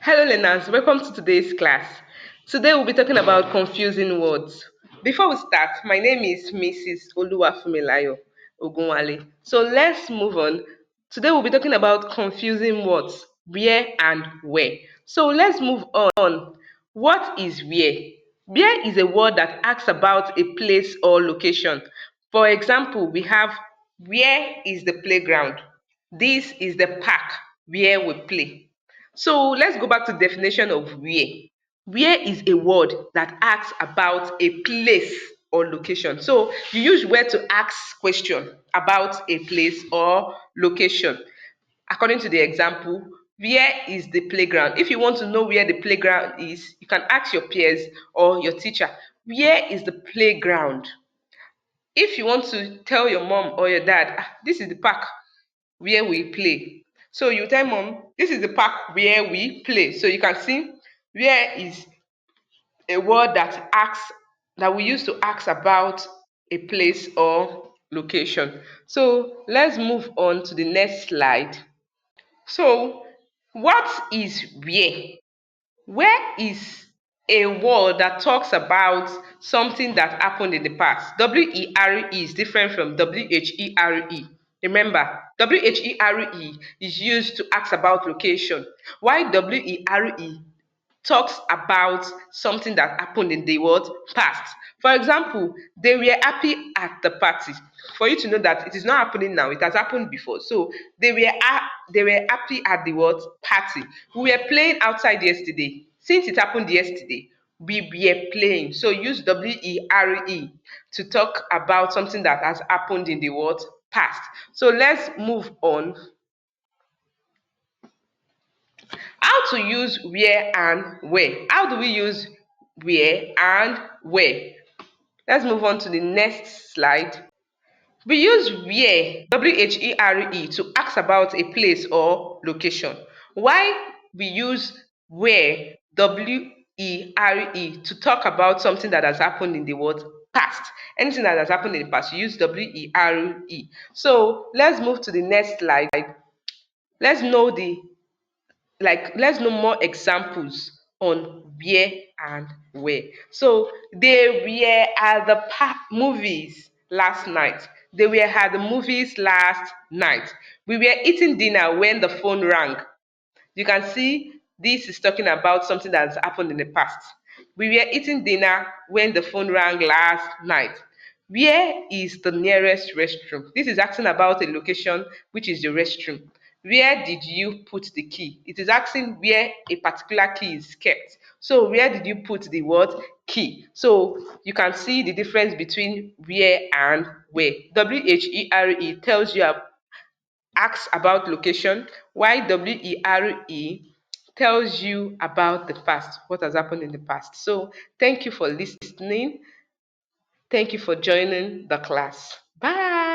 Hello, learners. Welcome to today's class. Today we'll be talking about confusing words. Before we start, my name is Mrs. Oluwafumilayo Ogunwale. So let's move on. Today we'll be talking about confusing words, where and where. So let's move on. What is where? Where is a word that asks about a place or location. For example, we have where is the playground? This is the park where we play. So let's go back to the definition of where. Where is a word that asks about a place or location. So you use where to ask question about a place or location. According to the example, where is the playground? If you want to know where the playground is, you can ask your peers or your teacher, where is the playground? If you want to tell your mom or your dad, this is the park where we play. So you tell mom, this is the park where we play. So you can see where is a word that we use to ask about a place or location. So let's move on to the next slide. So what is where? Where is a word that talks about something that happened in the past? WERE is different from WHERE. Remember, WHERE is used to ask about location, while WERE talks about something that happened in the world past. For example, they were happy at the party. For you to know that it is not happening now, it has happened before. So they were happy at the what party. We were playing outside yesterday. Since it happened yesterday, we were playing. So use WERE to talk about something that has happened in the world past. So let's move on. How to use where and where. How do we use where and where? Let's move on to the next slide. We use where, WHERE, to ask about a place or location. Why we use where, WERE, to talk about something that has happened in the world past. Anything that has happened in the past, you use WERE. So let's move to the next slide. Let's know the let's know more examples on where and where. So they were at the movies last night. They were at the movies last night. We were eating dinner when the phone rang. You can see this is talking about something that's happened in the past. We were eating dinner when the phone rang last night. Where is the nearest restroom? This is asking about a location, which is the restroom. Where did you put the key? It is asking where a particular key is kept. So where did you put the word key? So you can see the difference between where and where. WHERE tells you asks about location, while WERE tells you about the past, what has happened in the past. So thank you for listening. Thank you for joining the class. Bye.